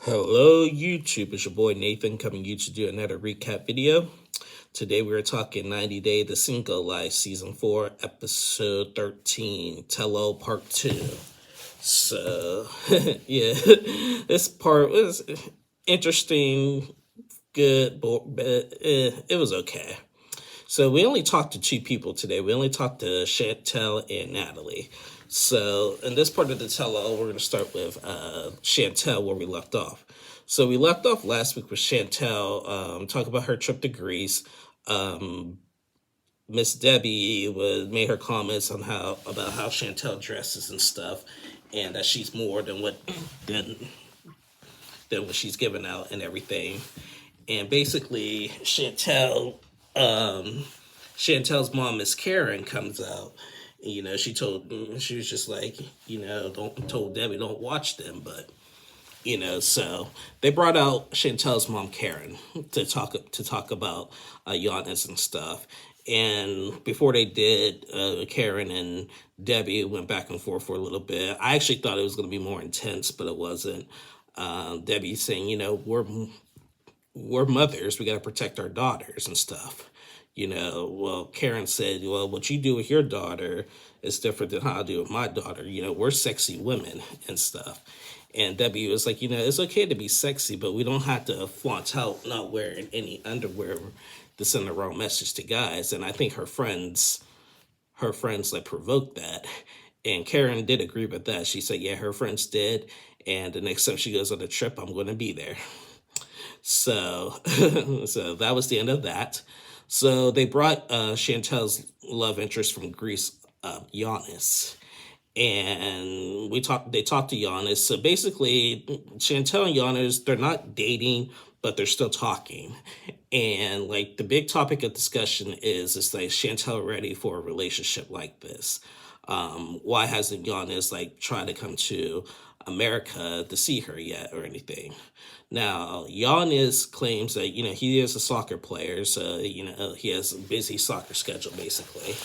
Hello YouTube, it's your boy Nathan coming you to do another recap video. Today we're talking 90 Day The Single Life Season 4 Episode 13, Tell-O Part 2. So, yeah, this part was interesting, good, but it was okay. So we only talked to two people today. We only talked to Chantel and Natalie. So in this part of the tell-all, we're going to start with Chantel where we left off. So we left off last week with Chantel talking about her trip to Greece. Miss Debbie made her comments on how Chantel dresses and stuff, and that she's more than what she's giving out and everything. And basically, Chantel's mom, Miss Karen, comes out. She was just like, told Debbie don't watch them, but so they brought out Chantel's mom, Karen, to talk about Giannis and stuff. And before they did, Karen and Debbie went back and forth for a little bit. I actually thought it was going to be more intense, but it wasn't. Debbie saying, we're mothers, we got to protect our daughters and stuff. Well, Karen said, well, what you do with your daughter is different than how I do with my daughter. We're sexy women and stuff. And Debbie was like, it's okay to be sexy, but we don't have to flaunt out not wearing any underwear to send the wrong message to guys. And I think her friends like provoked that. And Karen did agree with that. She said, yeah, her friends did. And the next time she goes on a trip, I'm going to be there. So, so that was the end of that. So they brought Chantel's love interest from Greece, Giannis. And they talked to Giannis. So basically, Chantel and Giannis, they're not dating, but they're still talking. And like the big topic of discussion is like Chantel ready for a relationship like this? Why hasn't Giannis like tried to come to America to see her yet or anything? Now, Giannis claims that, he is a soccer player, so, he has a busy soccer schedule basically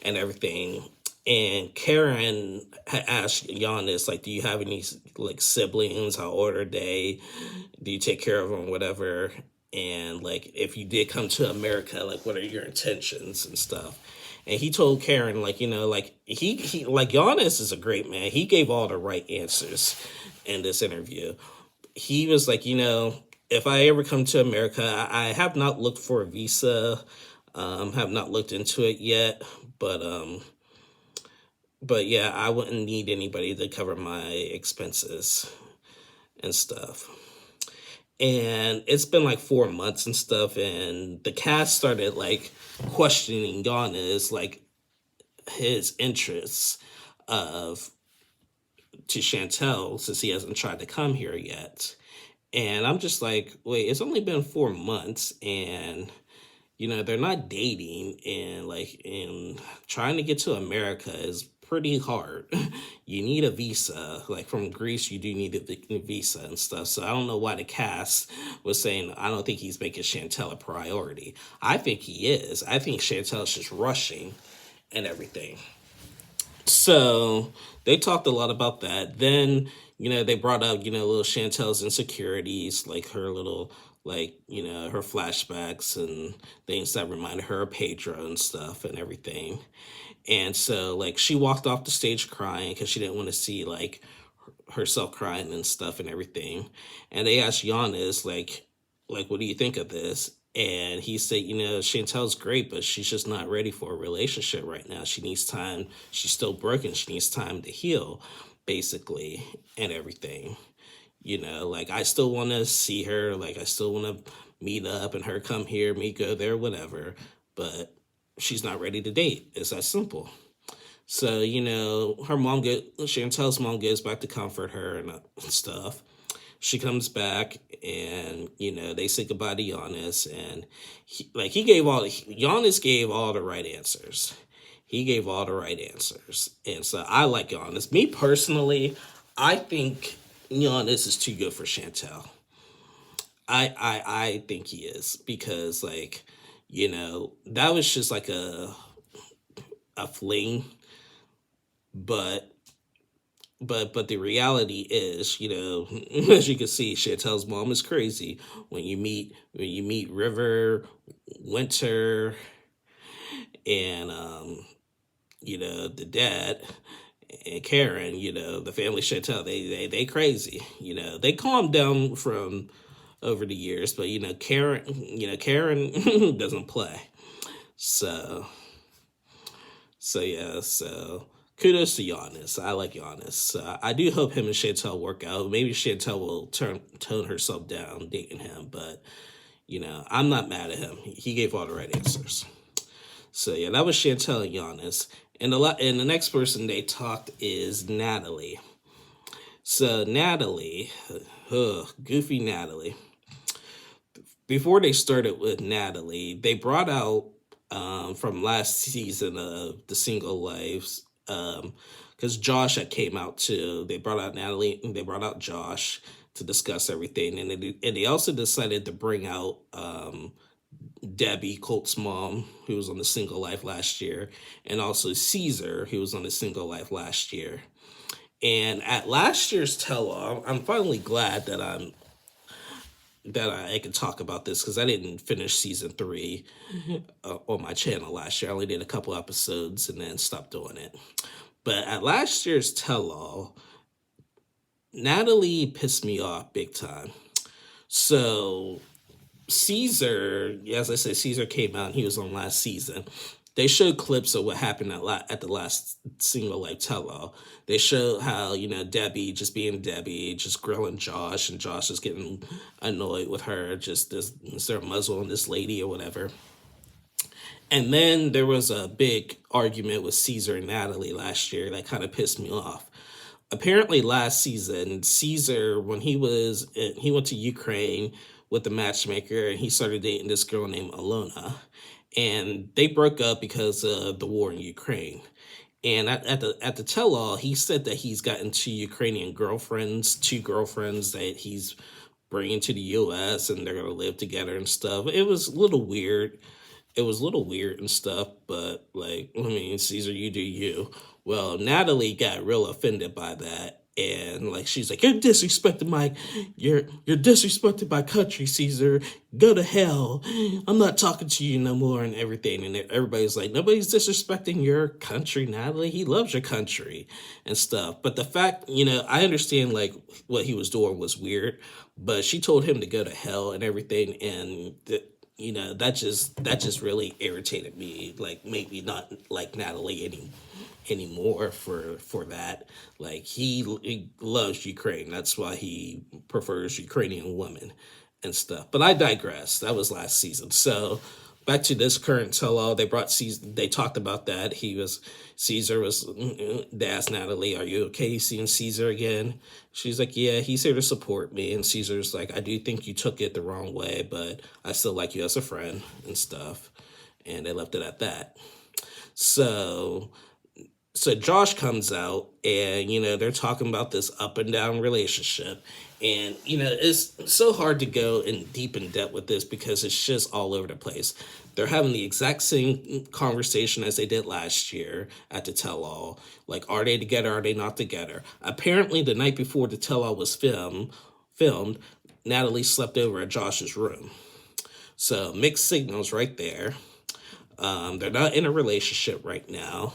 and everything. And Karen had asked Giannis, like, do you have any like siblings? How old are they? Do you take care of them, whatever? And like, if you did come to America, like, what are your intentions and stuff? And he told Karen, like, like he like Giannis is a great man. He gave all the right answers in this interview. He was like, if I ever come to America, I have not looked for a visa, have not looked into it yet, but yeah, I wouldn't need anybody to cover my expenses and stuff. And it's been like 4 months and stuff, and the cast started like questioning Giannis, like his interests of to Chantel since he hasn't tried to come here yet. And I'm just like, wait, it's only been 4 months, and they're not dating, and trying to get to America is pretty hard. You need a visa. Like from Greece, you do need a visa and stuff. So I don't know why the cast was saying, I don't think he's making Chantel a priority. I think he is. I think Chantel's just rushing and everything. So they talked a lot about that. Then, they brought out, little Chantel's insecurities, like her little, like, her flashbacks and things that reminded her of Pedro and stuff and everything. And so, like, she walked off the stage crying because she didn't want to see, like, herself crying and stuff and everything. And they asked Giannis, like, what do you think of this? And he said, Chantel's great, but she's just not ready for a relationship right now. She needs time. She's still broken. She needs time to heal, basically, and everything. Like, I still want to see her. Like, I still want to meet up and her come here, me go there, whatever. But she's not ready to date. It's that simple. So, Chantel's mom goes back to comfort her and stuff. She comes back and, they say goodbye to Giannis, and Giannis gave all the right answers. He gave all the right answers. And so I like Giannis. Me personally, I think Giannis is too good for Chantel. I think he is because, like, that was just like a fling, but but the reality is, as you can see, Chantel's mom is crazy. When you meet River, Winter, and the dad and Karen, the family Chantel, they crazy. They calmed down from over the years, but Karen doesn't play. So so kudos to Giannis. I like Giannis. I do hope him and Chantel work out. Maybe Chantel will tone herself down dating him, but I'm not mad at him. He gave all the right answers. So yeah, that was Chantel and Giannis. And the next person they talked is Natalie. So Natalie, goofy Natalie. Before they started with Natalie, they brought out from last season of the Single Lives, because Josh had came out too. They brought out Natalie and they brought out Josh to discuss everything, and they also decided to bring out Debbie, Colt's mom, who was on the Single Life last year, and also Caesar, who was on the Single Life last year. And at last year's tell-all, I'm finally glad that I can talk about this, because I didn't finish season 3 on my channel last year. I only did a couple episodes and then stopped doing it. But at last year's tell-all, Natalie pissed me off big time. So Caesar, as I said, Caesar came out and he was on last season. They showed clips of what happened at the last Single Life tell-all. They showed how, Debbie just being Debbie, just grilling Josh, and Josh is getting annoyed with her. Just, is there a muzzle on this lady or whatever? And then there was a big argument with Caesar and Natalie last year that kind of pissed me off. Apparently last season, Caesar, when he went to Ukraine with the matchmaker, and he started dating this girl named Alona. And they broke up because of the war in Ukraine. And at the tell-all, he said that he's gotten 2 Ukrainian girlfriends, 2 girlfriends that he's bringing to the U.S. and they're gonna live together and stuff. It was a little weird. And stuff, but Caesar, you do you. Well, Natalie got real offended by that. And she's like, you're disrespecting my country, Caesar. Go to hell. I'm not talking to you no more and everything. And everybody's like, nobody's disrespecting your country, Natalie. He loves your country and stuff. But the fact, I understand what he was doing was weird, but she told him to go to hell and everything. And that just really irritated me. Made me not like Natalie anymore for that. He loves Ukraine. That's why he prefers Ukrainian women and stuff. But I digress. That was last season. So back to this current tell-all. They talked about that. They asked Natalie, are you okay seeing Caesar again? She's like, yeah, he's here to support me. And Caesar's like, I do think you took it the wrong way, but I still like you as a friend and stuff. And they left it at that. So Josh comes out and, they're talking about this up and down relationship. And, it's so hard to go in depth with this because it's just all over the place. They're having the exact same conversation as they did last year at the tell-all. Are they together? Are they not together? Apparently, the night before the tell-all was filmed, Natalie slept over at Josh's room. So mixed signals right there. They're not in a relationship right now.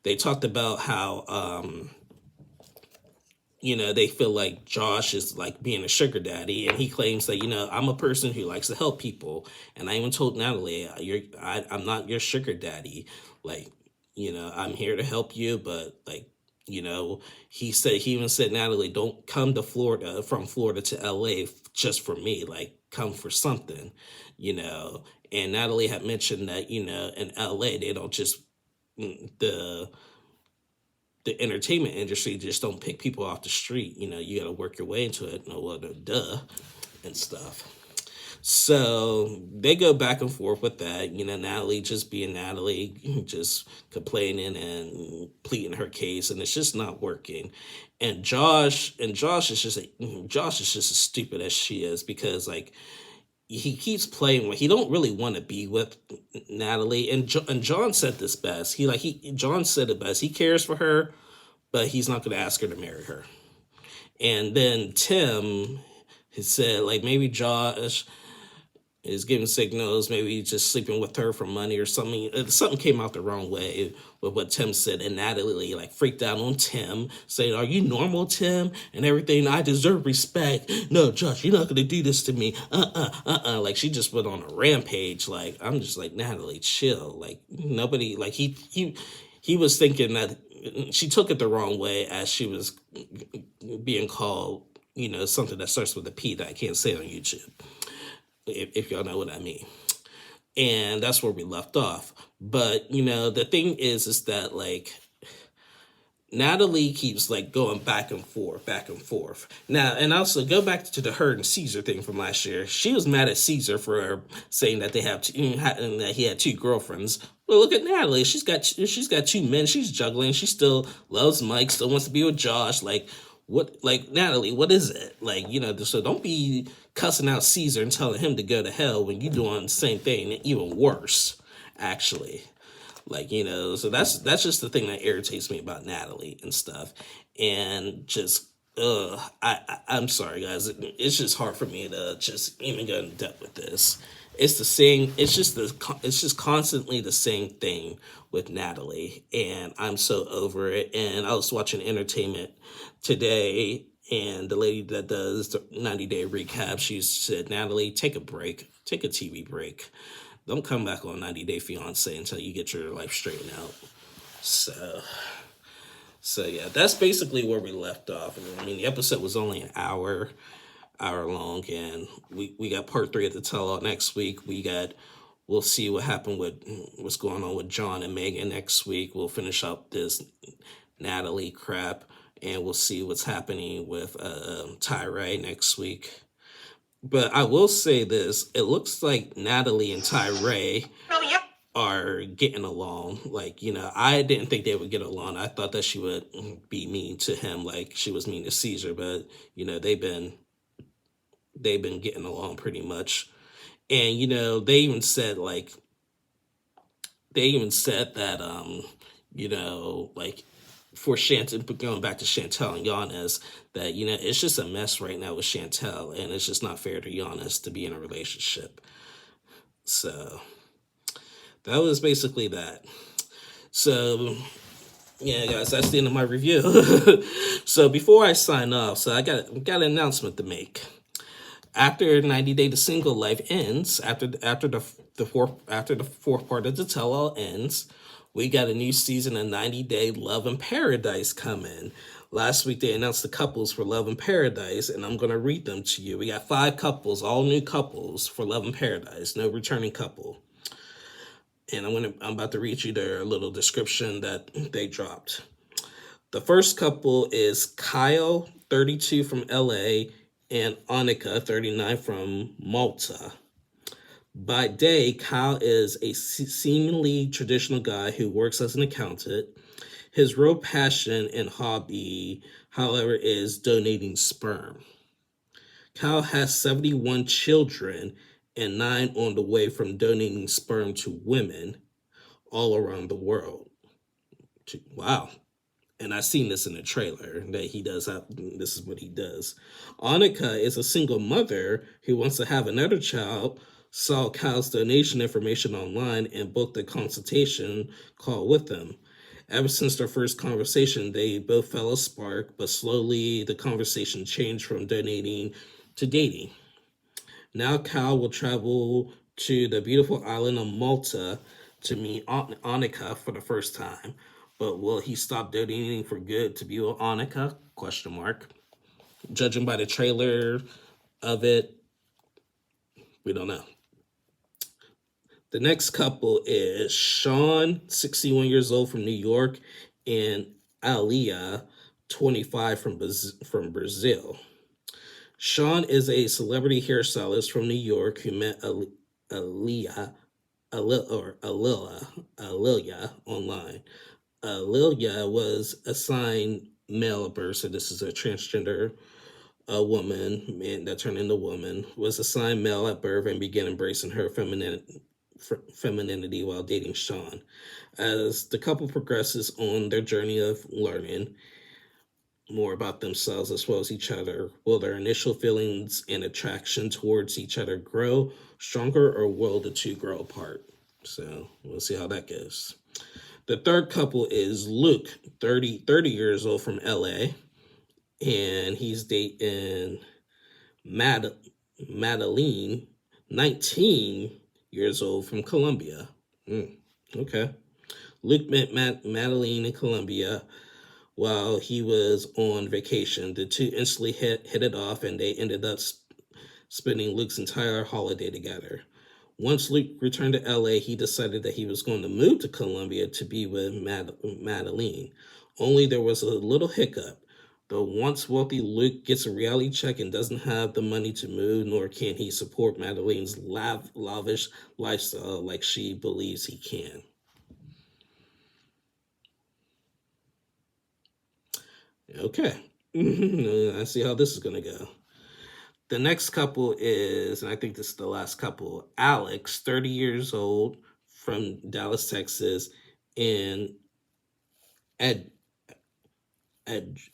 They talked about how, they feel like Josh is being a sugar daddy, and he claims that, I'm a person who likes to help people. And I even told Natalie, I'm not your sugar daddy. I'm here to help you, but he even said, Natalie, don't come to from Florida to LA just for me, come for something, and Natalie had mentioned that, in LA, they don't just, the entertainment industry just don't pick people off the street. You got to work your way into it. No, well, duh, and stuff. So they go back and forth with that. Natalie just being Natalie, just complaining and pleading her case, and it's just not working. And Josh is just as stupid as she is, because he keeps playing he don't really want to be with Natalie. And John said this best. John said it best. He cares for her, but he's not going to ask her to marry her. And then Tim has said, like, maybe Josh is giving signals, maybe he's just sleeping with her for money or something. Something came out the wrong way with what Tim said, and Natalie like freaked out on Tim, saying, "Are you normal, Tim?" and everything. I deserve respect. No, Josh, you're not gonna do this to me. Like she just went on a rampage. Like I'm just like, Natalie, chill. Like nobody. Like he was thinking that she took it the wrong way as she was being called, something that starts with a P that I can't say on YouTube. If y'all know what I mean. And that's where we left off. But, the thing is that, like, Natalie keeps, like, going back and forth, back and forth. Now, and also go back to the her and Caesar thing from last year. She was mad at Caesar for saying that that he had two girlfriends. Well, look at Natalie. She's got two men. She's juggling. She still loves Mike, still wants to be with Josh. Like, what, like, Natalie, what is it? Like, so don't be cussing out Caesar and telling him to go to hell when you're doing the same thing, even worse, actually. Like, so that's just the thing that irritates me about Natalie and stuff. And just, I'm sorry, guys. It's just hard for me to just even go in depth with this. It's the same. It's just constantly the same thing with Natalie, and I'm so over it. And I was watching Entertainment Today, and the lady that does the 90-day recap, she said, "Natalie, take a break, take a TV break. Don't come back on 90 Day Fiance until you get your life straightened out." So yeah, that's basically where we left off. I mean, the episode was only an hour long, and we got part 3 at the tell-all next week. We'll see what happened with what's going on with John and Megan next week. We'll finish up this Natalie crap, and we'll see what's happening with Tyree next week. But I will say this: it looks like Natalie and Tyree are getting along. Like, I didn't think they would get along. I thought that she would be mean to him, like she was mean to Caesar. But they've been getting along pretty much. And they even said that like for Chantal, going back to Chantal and Giannis, that it's just a mess right now with Chantal, and it's just not fair to Giannis to be in a relationship. So that was basically that. So yeah, guys, that's the end of my review. So before I sign off, so I got an announcement to make. After 90 Day to Single Life ends, after the fourth part of the tell-all ends, we got a new season of 90 Day Love in Paradise coming. Last week they announced the couples for Love in Paradise, and I'm gonna read them to you. We got 5 couples, all new couples for Love in Paradise, no returning couple. And I'm about to read you their little description that they dropped. The first couple is Kyle, 32 from LA, and Annika, 39 from Malta. By day, Kyle is a seemingly traditional guy who works as an accountant. His real passion and hobby, however, is donating sperm. Kyle has 71 children and 9 on the way from donating sperm to women all around the world. Wow. And I've seen this in the trailer, that he does have, this is what he does. Annika is a single mother who wants to have another child, saw Kyle's donation information online, and booked a consultation call with him. Ever since their first conversation, they both felt a spark, but slowly the conversation changed from donating to dating. Now Kyle will travel to the beautiful island of Malta to meet Annika for the first time. But will he stop donating for good to be with Annika? Question mark. Judging by the trailer of it, we don't know. The next couple is Sean, 61 years old from New York, and Alia, 25 from Brazil. Sean is a celebrity hairstylist from New York who met Alia online. Lilia was assigned male at birth, so this is a transgender woman, man that turned into woman, was assigned male at birth and began embracing her femininity while dating Sean. As the couple progresses on their journey of learning, more about themselves as well as each other? Will their initial feelings and attraction towards each other grow stronger, or will the two grow apart? So we'll see how that goes. The third couple is Luke, 30 years old from LA, and he's dating Mad- Madeline, 19 years old from Colombia. Okay. Luke met Madeline in Colombia while he was on vacation. The two instantly hit it off, and they ended up spending Luke's entire holiday together. Once Luke returned to LA, he decided that he was going to move to Colombia to be with Madeline. Only there was a little hiccup. The once wealthy Luke gets a reality check and doesn't have the money to move, nor can he support Madeline's lavish lifestyle like she believes he can. Okay. I see how this is going to go. The next couple is, and I think this is the last couple, Alex, 30 years old from Dallas, Texas, and Ad,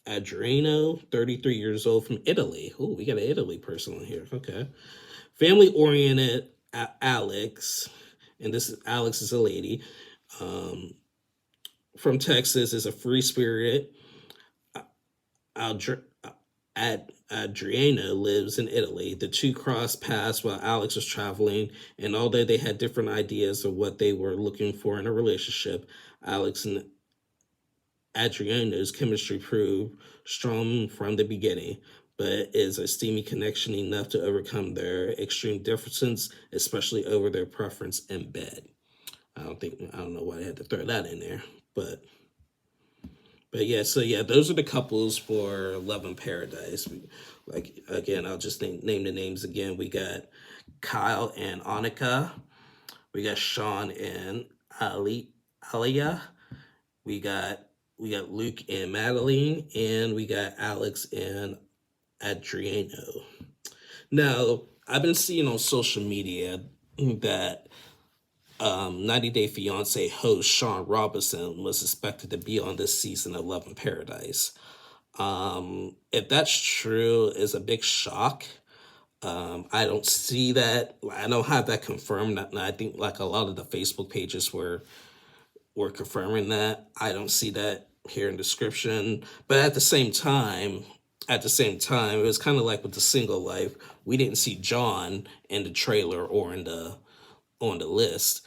Adriano, 33 years old from Italy. Oh, we got an Italy person on here. Okay. Family oriented Alex, and this is Alex is a lady, um, from Texas, is a free spirit. Adriana lives in Italy. The two crossed paths while Alex was traveling, and although they had different ideas of what they were looking for in a relationship, Alex and Adriana's chemistry proved strong from the beginning, but is a steamy connection enough to overcome their extreme differences, especially over their preference in bed. I don't know why they had to throw that in there, but yeah, so yeah, those are the couples for Love in Paradise. Like again, I'll just name the names again. We got Kyle and Annika. We got Sean and Alia. We got Luke and Madeline, and we got Alex and Adriano. Now, I've been seeing on social media that 90 Day Fiance host Sean Robinson was expected to be on this season of Love in Paradise. If that's true, is a big shock. I don't see that. I don't have that confirmed. And I think like a lot of the Facebook pages were confirming that. I don't see that here in description. But at the same time, it was kind of like with the single life. We didn't see John in the trailer or in the on the list,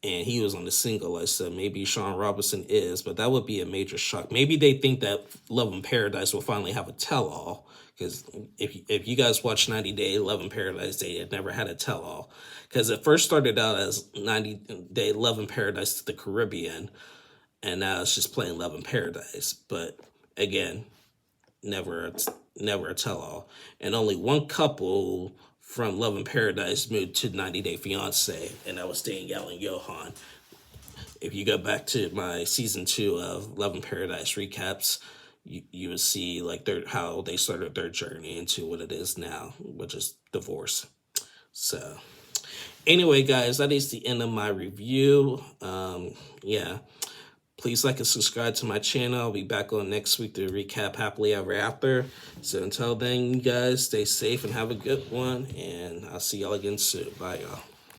and he was on the single list. So maybe Sean Robinson is, but that would be a major shock. Maybe they think that Love in Paradise will finally have a tell-all, because if you guys watch 90 Day Love in Paradise, they had never had a tell-all, because it first started out as 90 Day Love in Paradise to the Caribbean, and now it's just plain Love in Paradise. But again, never never a tell-all, and only one couple from Love in Paradise moved to 90 Day Fiance, and that was Danielle and Johan. If you go back to my season 2 of Love in Paradise recaps, you would see like how they started their journey into what it is now, which is divorce. So anyway, guys, that is the end of my review. Yeah. Please like and subscribe to my channel. I'll be back on next week to recap Happily Ever After. So until then, you guys stay safe and have a good one. And I'll see y'all again soon. Bye, y'all.